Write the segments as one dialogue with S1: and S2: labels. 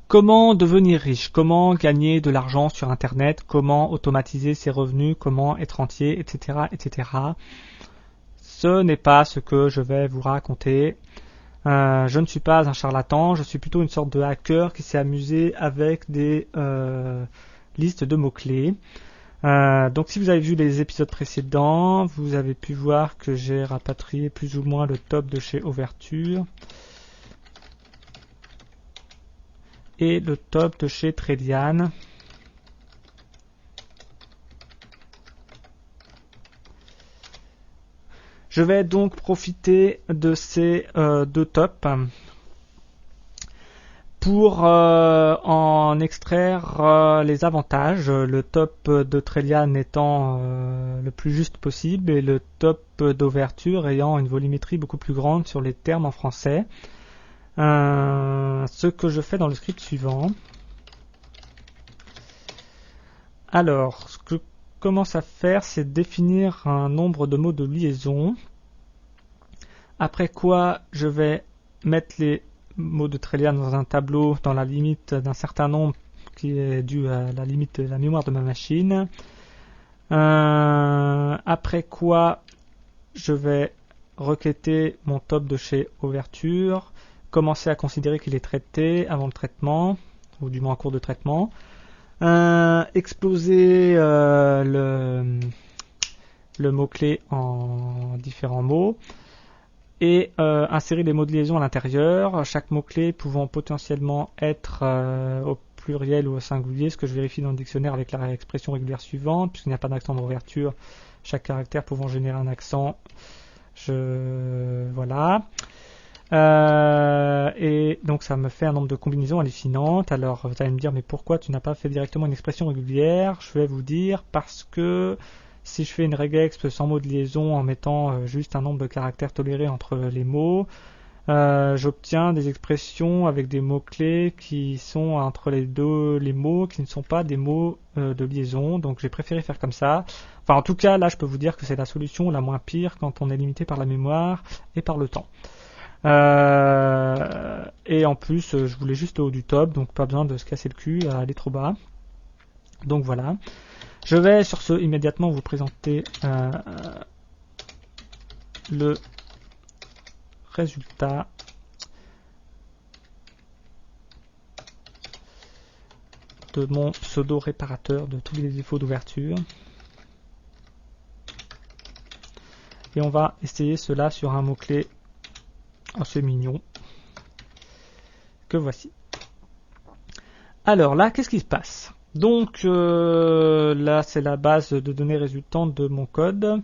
S1: comment devenir riche, comment gagner de l'argent sur Internet, comment automatiser ses revenus, comment être entier, etc., etc. Ce n'est pas ce que je vais vous raconter. Je ne suis pas un charlatan, je suis plutôt une sorte de hacker qui s'est amusé avec des listes de mots-clés. Donc si vous avez vu les épisodes précédents, vous avez pu voir que j'ai rapatrié plus ou moins le top de chez Overture et le top de chez Tredian. Je vais donc profiter de ces deux tops pour en extraire les avantages, le top de Tredian étant le plus juste possible et le top d'Overture ayant une volumétrie beaucoup plus grande sur les termes en français. Ce que je fais dans le script suivant. Alors, ce que je commence à faire, c'est définir un nombre de mots de liaison. Après quoi, je vais mettre les mots de Tredian dans un tableau dans la limite d'un certain nombre qui est dû à la limite de la mémoire de ma machine. Après quoi, je vais requêter mon top de chez Overture, commencer à considérer qu'il est traité avant le traitement, ou du moins en cours de traitement, exploser le mot-clé en différents mots, et insérer les mots de liaison à l'intérieur, chaque mot-clé pouvant potentiellement être au pluriel ou au singulier, ce que je vérifie dans le dictionnaire avec la expression régulière suivante, puisqu'il n'y a pas d'accent d'ouverture, chaque caractère pouvant générer un accent. Voilà. Et donc ça me fait un nombre de combinaisons hallucinantes. Alors vous allez me dire, mais pourquoi tu n'as pas fait directement une expression régulière? Je vais vous dire, parce que si je fais une regex sans mot de liaison en mettant juste un nombre de caractères tolérés entre les mots, j'obtiens des expressions avec des mots-clés qui sont entre les mots qui ne sont pas des mots de liaison. Donc j'ai préféré faire comme ça. Enfin en tout cas là je peux vous dire que c'est la solution la moins pire quand on est limité par la mémoire et par le temps. Et en plus je voulais juste le haut du top, donc pas besoin de se casser le cul à aller trop bas. Donc voilà. Je vais sur ce immédiatement vous présenter le résultat de mon pseudo réparateur de tous les défauts d'ouverture. Et on va essayer cela sur un mot-clé assez mignon que voici. Alors là, qu'est-ce qui se passe? Donc là, c'est la base de données résultante de mon code.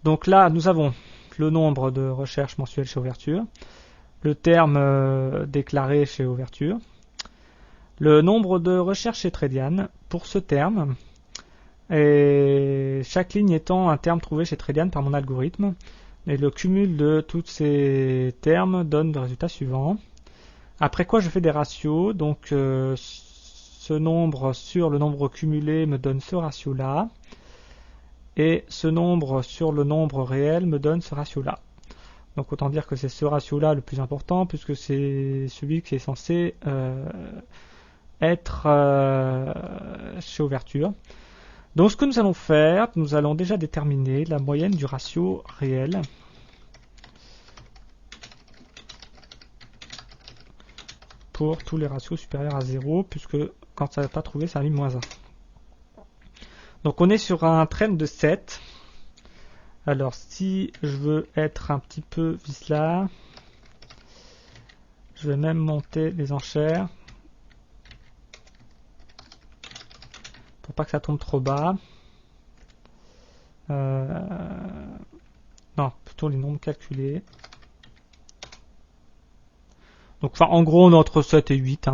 S1: Donc là, nous avons le nombre de recherches mensuelles chez Overture, le terme déclaré chez Overture, le nombre de recherches chez Tredian pour ce terme, et chaque ligne étant un terme trouvé chez Tredian par mon algorithme. Et le cumul de tous ces termes donne le résultat suivant. Après quoi je fais des ratios, donc ce nombre sur le nombre cumulé me donne ce ratio-là, et ce nombre sur le nombre réel me donne ce ratio-là. Donc autant dire que c'est ce ratio-là le plus important, puisque c'est celui qui est censé être chez Overture. Donc ce que nous allons faire, nous allons déjà déterminer la moyenne du ratio réel. Pour tous les ratios supérieurs à 0, puisque quand ça n'a pas trouvé, ça a mis -1. Donc on est sur un trend de 7. Alors si je veux être un petit peu vicelard, je vais même monter les enchères pour pas que ça tombe trop bas. Non, plutôt les nombres calculés. Donc enfin, en gros on est entre 7 et 8.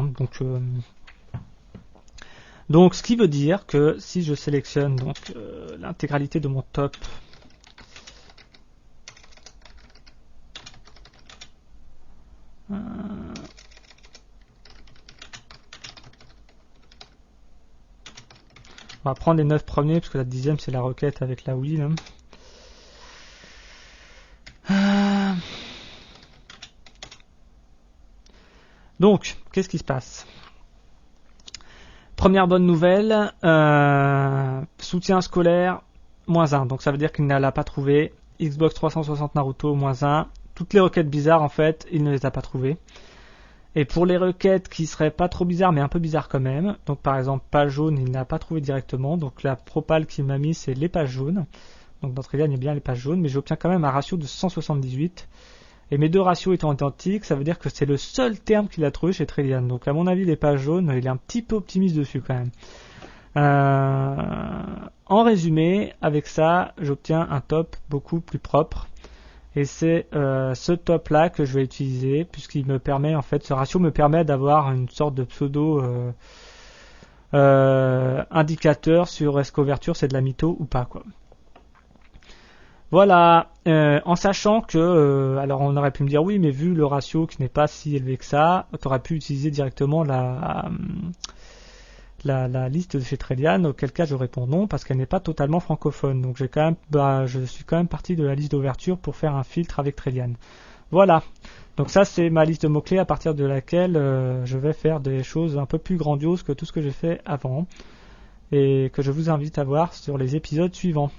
S1: Donc ce qui veut dire que si je sélectionne donc l'intégralité de mon top, on va prendre les 9 premiers parce que la 10e c'est la requête avec la wheel. Donc, qu'est-ce qui se passe? Première bonne nouvelle, soutien scolaire, -1. Donc ça veut dire qu'il ne l'a pas trouvé. Xbox 360 Naruto, -1. Toutes les requêtes bizarres, en fait, il ne les a pas trouvées. Et pour les requêtes qui seraient pas trop bizarres, mais un peu bizarres quand même, donc par exemple, page jaune, il n'a pas trouvé directement. Donc la propale qu'il m'a mis, c'est les pages jaunes. Donc dans Trillian, il y a bien les pages jaunes, mais j'obtiens quand même un ratio de 178. Et mes deux ratios étant identiques, ça veut dire que c'est le seul terme qu'il a trouvé chez Trillian. Donc à mon avis, les pages jaunes, il est un petit peu optimiste dessus quand même. En résumé, avec ça, j'obtiens un top beaucoup plus propre. Et c'est ce top là que je vais utiliser, puisqu'il me permet, en fait, ce ratio me permet d'avoir une sorte de pseudo indicateur sur est-ce qu'ouverture c'est de la mytho ou pas, quoi. Voilà, en sachant que, alors on aurait pu me dire oui, mais vu le ratio qui n'est pas si élevé que ça, tu aurais pu utiliser directement la liste de chez Trillian, auquel cas je réponds non, parce qu'elle n'est pas totalement francophone. Donc je suis quand même parti de la liste d'ouverture pour faire un filtre avec Trillian. Voilà, donc ça c'est ma liste de mots-clés à partir de laquelle je vais faire des choses un peu plus grandioses que tout ce que j'ai fait avant, et que je vous invite à voir sur les épisodes suivants.